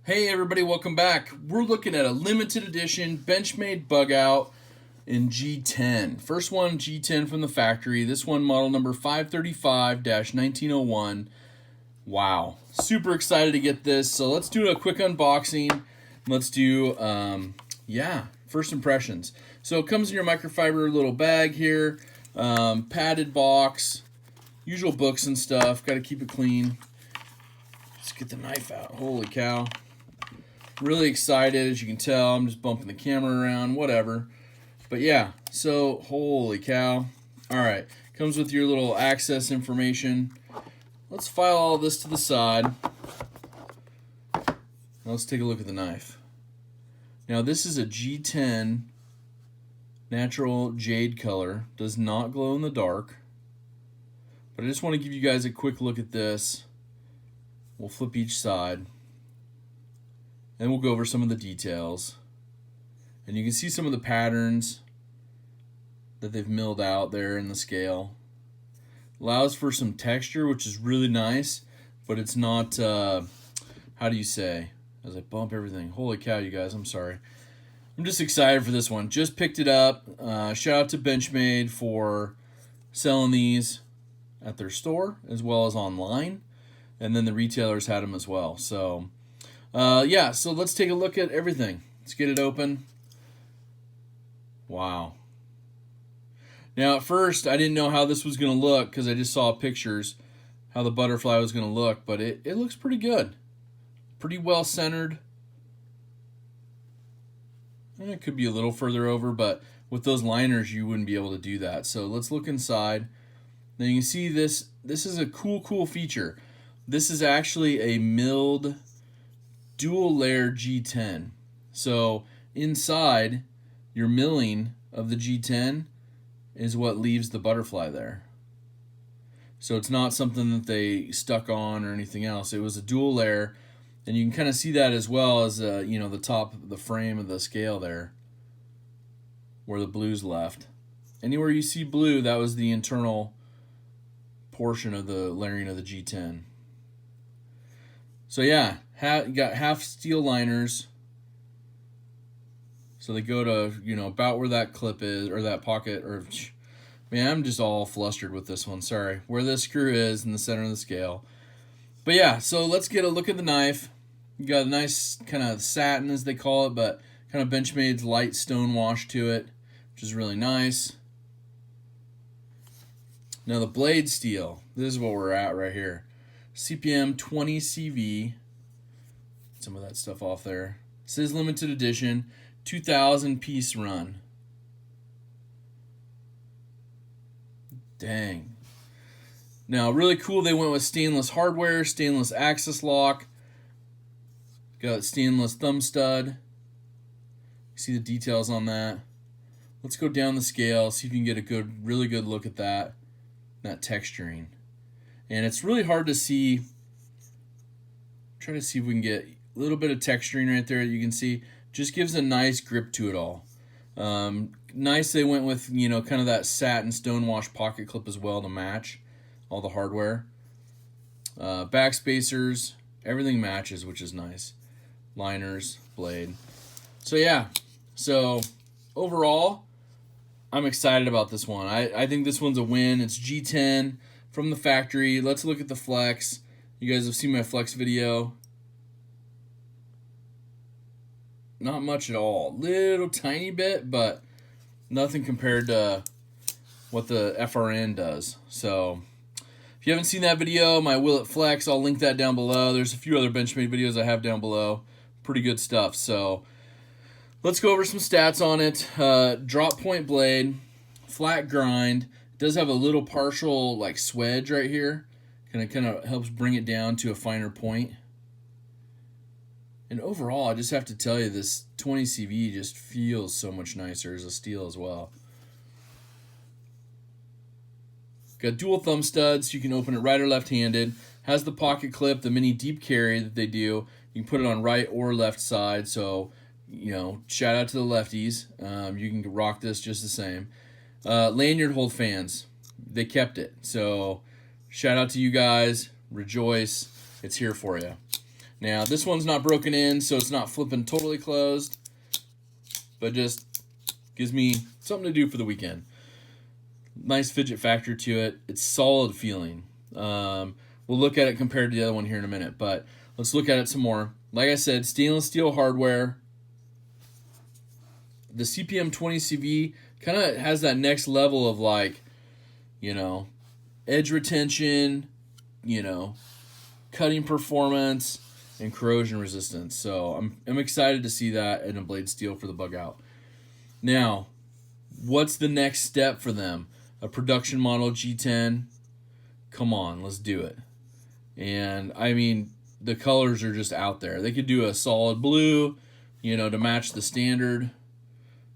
Hey everybody, welcome back. We're looking at a limited edition Benchmade Bugout in G10. First one, G10 from the factory. This one, model number 535-1901. Wow, super excited to get this. So let's do a quick unboxing. Let's do, first impressions. So it comes in your microfiber little bag here, padded box, usual books and stuff. Got to keep it clean. Let's get the knife out. Holy cow. Really excited, as you can tell. I'm just bumping the camera around, whatever. But yeah, so holy cow. All right, comes with your little access information. Let's file all this to the side. Now let's take a look at the knife. Now this is a G10 natural jade color. Does not glow in the dark. But I just want to give you guys a quick look at this. We'll flip each side. And we'll go over some of the details. And you can see some of the patterns that they've milled out there in the scale. Allows for some texture, which is really nice, but it's not, how do you say, as I bump everything. Holy cow, you guys, I'm sorry. I'm just excited for this one. Just picked it up. Shout out to Benchmade for selling these at their store as well as online. And then the retailers had them as well. So so let's take a look at everything. Let's get it open. Wow. Now, at first, I didn't know how this was going to look because I just saw pictures, how the butterfly was going to look, but it looks pretty good. Pretty well centered. It could be a little further over, but with those liners, you wouldn't be able to do that. So let's look inside. Now, you can see this. This is a cool feature. This is actually a milled dual layer G10. So inside, your milling of the G10 is what leaves the butterfly there. So it's not something that they stuck on or anything else. It was a dual layer, and you can kind of see that as well as the top of the frame of the scale there, where the blue's left. Anywhere you see blue, that was the internal portion of the layering of the G10. So yeah, you got half steel liners. So they go to, about where that clip is, or that pocket, or, man, I'm just all flustered with this one, sorry. Where the screw is in the center of the scale. But yeah, so let's get a look at the knife. You got a nice kind of satin, as they call it, but kind of Benchmade's light stone wash to it, which is really nice. Now the blade steel, this is what we're at right here. CPM 20 CV. Some of that stuff off there. It says limited edition, 2,000 piece run. Dang. Now, really cool, they went with stainless hardware, stainless access lock. Got stainless thumb stud. You see the details on that. Let's go down the scale, see if you can get a really good look at that texturing. And it's really hard to see. Try to see if we can get a little bit of texturing right there that you can see. Just gives a nice grip to it all. Nice they went with, kind of that satin stonewash pocket clip as well to match all the hardware. Back spacers, everything matches, which is nice. Liners, blade. So yeah, so overall, I'm excited about this one. I think this one's a win. It's G10 from the factory. Let's look at the flex. You guys have seen my flex video. Not much at all. Little tiny bit, but nothing compared to what the FRN does. So if you haven't seen that video, my Will It Flex, I'll link that down below. There's a few other Benchmade videos I have down below. Pretty good stuff. So let's go over some stats on it. Drop point blade, flat grind. It does have a little partial swedge right here. Kind of helps bring it down to a finer point. And overall, I just have to tell you, this 20 CV just feels so much nicer as a steel as well. Got dual thumb studs. You can open it right or left-handed. Has the pocket clip, the mini deep carry that they do. You can put it on right or left side. So, shout out to the lefties. You can rock this just the same. Lanyard hold fans. They kept it. So, shout out to you guys. Rejoice. It's here for you. Now, this one's not broken in, so it's not flipping totally closed, but just gives me something to do for the weekend. Nice fidget factor to it. It's solid feeling. We'll look at it compared to the other one here in a minute, but let's look at it some more. Like I said, stainless steel hardware. The CPM 20CV kind of has that next level of, like, you know, edge retention, you know, cutting performance, and corrosion resistance. So I'm excited to see that in a blade steel for the Bugout. Now, what's the next step for them? A production model G10? Come on, let's do it. And I mean, the colors are just out there. They could do a solid blue, you know, to match the standard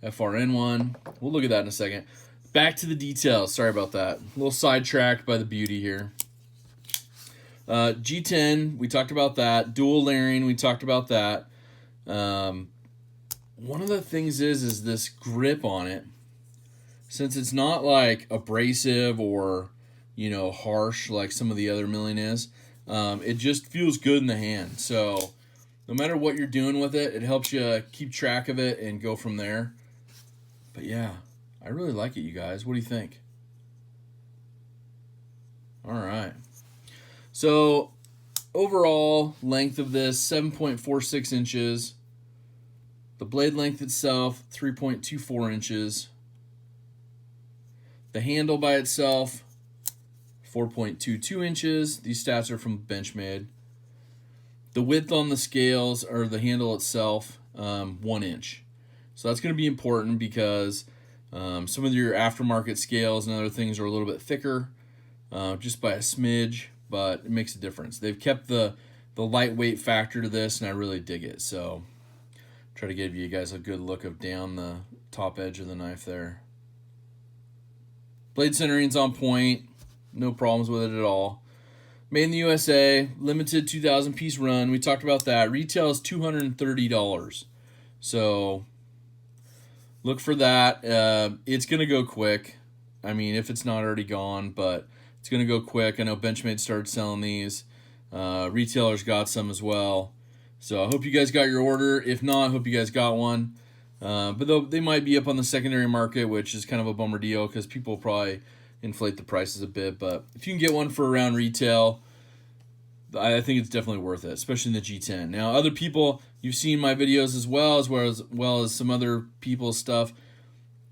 FRN one. We'll look at that in a second. Back to the details. Sorry about that. A little sidetracked by the beauty here. G10, we talked about that. Dual layering, we talked about that. One of the things is this grip on it. Since it's not like abrasive or, you know, harsh like some of the other milling is, it just feels good in the hand. So no matter what you're doing with it, it helps you keep track of it and go from there. But yeah, I really like it, you guys. What do you think? All right. So overall length of this, 7.46 inches. The blade length itself, 3.24 inches. The handle by itself, 4.22 inches. These stats are from Benchmade. The width on the scales, or the handle itself, 1 inch. So that's going to be important because some of your aftermarket scales and other things are a little bit thicker, just by a smidge, but it makes a difference. They've kept the lightweight factor to this, and I really dig it. So try to give you guys a good look of down the top edge of the knife there. Blade centering's on point. No problems with it at all. Made in the USA. Limited 2,000 piece run. We talked about that. Retail is $230. So look for that. It's going to go quick. I mean, if it's not already gone, but it's going to go quick. I know Benchmade started selling these. Retailers got some as well. So I hope you guys got your order. If not, I hope you guys got one. But they might be up on the secondary market, which is kind of a bummer deal because people probably inflate the prices a bit. But if you can get one for around retail, I think it's definitely worth it, especially in the G10. Now, other people, you've seen my videos as well as some other people's stuff.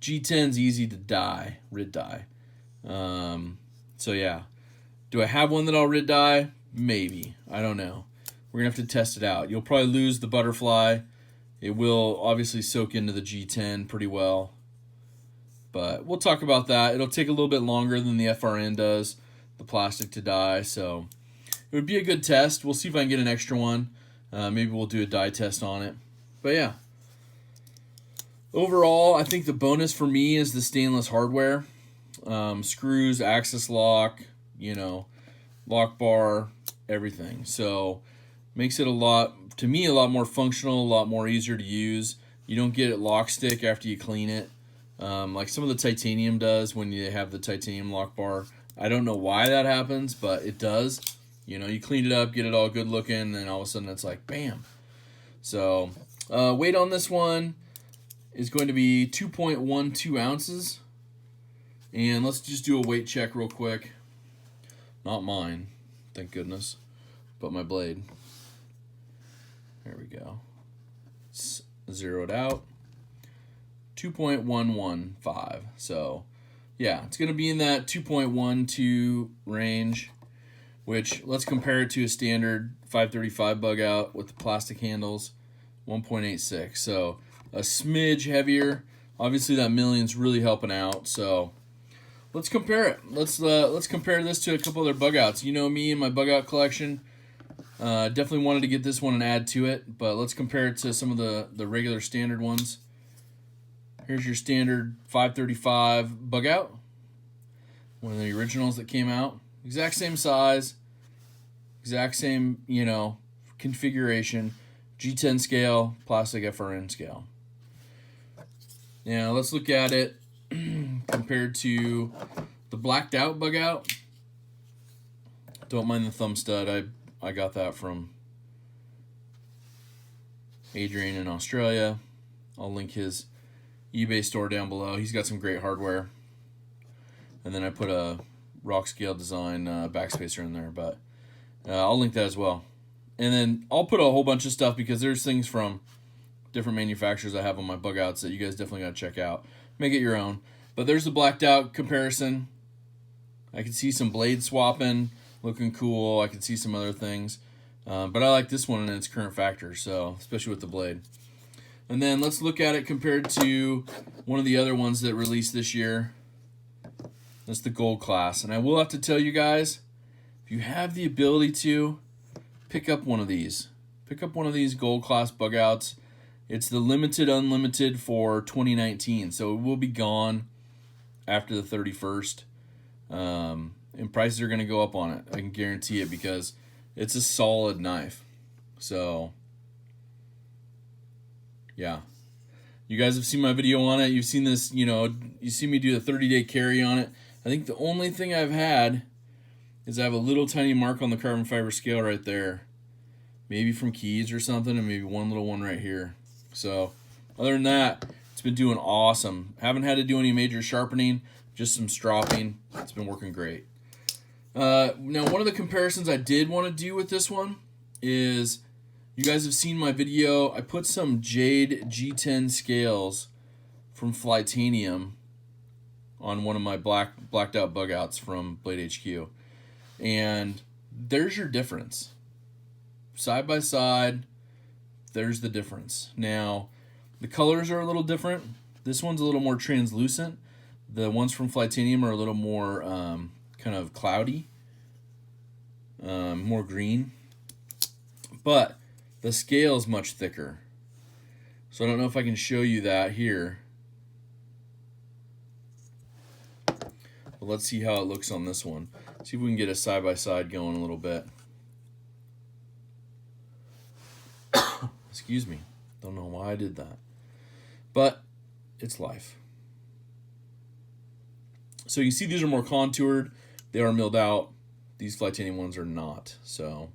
G10's easy to dye, rid dye. So yeah, do I have one that I'll rid dye? Maybe. I don't know. We're gonna have to test it out. You'll probably lose the butterfly. It will obviously soak into the G10 pretty well. But we'll talk about that. It'll take a little bit longer than the FRN does, the plastic to dye. So it would be a good test. We'll see if I can get an extra one. Maybe we'll do a dye test on it. But yeah. Overall, I think the bonus for me is the stainless hardware. Screws, axis lock, you know, lock bar, everything. So makes it a lot more functional, a lot more easier to use. You don't get it lock stick after you clean it, like some of the titanium does when you have the titanium lock bar. I don't know why that happens, but it does. You know, you clean it up, get it all good looking, and then all of a sudden it's like, bam. So weight on this one is going to be 2.12 ounces. And let's just do a weight check real quick. Not mine, thank goodness, but my blade. There we go. It's zeroed out. 2.115. So, yeah, it's going to be in that 2.12 range, which let's compare it to a standard 535 Bugout with the plastic handles, 1.86. So, a smidge heavier. Obviously, that million's really helping out. So, let's compare it. Let's compare this to a couple other Bugouts. You know me and my Bugout collection. Definitely wanted to get this one and add to it, but let's compare it to some of the regular standard ones. Here's your standard 535 Bugout, one of the originals that came out. Exact same size, exact same, you know, configuration. G10 scale, plastic FRN scale. Now let's look at it compared to the blacked out Bugout. Don't mind the thumb stud. I got that from Adrian in Australia. I'll link his eBay store down below. He's got some great hardware. And then I put a rock scale design backspacer in there, but I'll link that as well. And then I'll put a whole bunch of stuff because there's things from different manufacturers I have on my bugouts that you guys definitely got to check out. Make it your own. But there's the blacked out comparison. I can see some blade swapping, looking cool. I can see some other things. But I like this one in its current factor, so especially with the blade. And then let's look at it compared to one of the other ones that released this year. That's the gold class. And I will have to tell you guys, if you have the ability to, pick up one of these. Pick up one of these gold class bugouts. It's the limited unlimited for 2019, so it will be gone after the 31st. And prices are going to go up on it. I can guarantee it because it's a solid knife. So, yeah. You guys have seen my video on it. You've seen this, you see me do the 30-day carry on it. I think the only thing I've had is I have a little tiny mark on the carbon fiber scale right there. Maybe from keys or something, and maybe one little one right here. So, other than that, it's been doing awesome. Haven't had to do any major sharpening, just some stropping. It's been working great. Now, one of the comparisons I did want to do with this one is, you guys have seen my video. I put some Jade G-10 scales from Flytanium on one of my blacked out bugouts from Blade HQ. And there's your difference. Side by side, there's the difference. Now, the colors are a little different. This one's a little more translucent. The ones from Flytanium are a little more kind of cloudy, more green. But the scale is much thicker. So I don't know if I can show you that here. But let's see how it looks on this one. See if we can get a side-by-side going a little bit. Excuse me. Don't know why I did that. But it's life. So you see these are more contoured. They are milled out. These Flytanium ones are not. So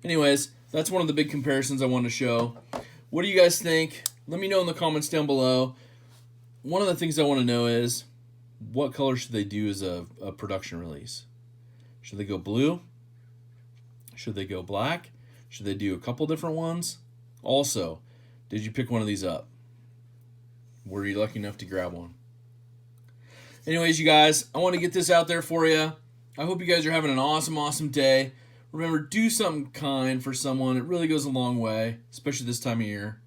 anyways, that's one of the big comparisons I wanted to show. What do you guys think? Let me know in the comments down below. One of the things I want to know is, what color should they do as a production release? Should they go blue? Should they go black? Should they do a couple different ones? Also, did you pick one of these up? Were you lucky enough to grab one? Anyways, you guys, I want to get this out there for you. I hope you guys are having an awesome, awesome day. Remember, do something kind for someone. It really goes a long way, especially this time of year.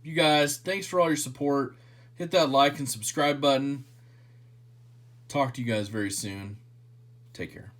You guys, thanks for all your support. Hit that like and subscribe button. Talk to you guys very soon. Take care.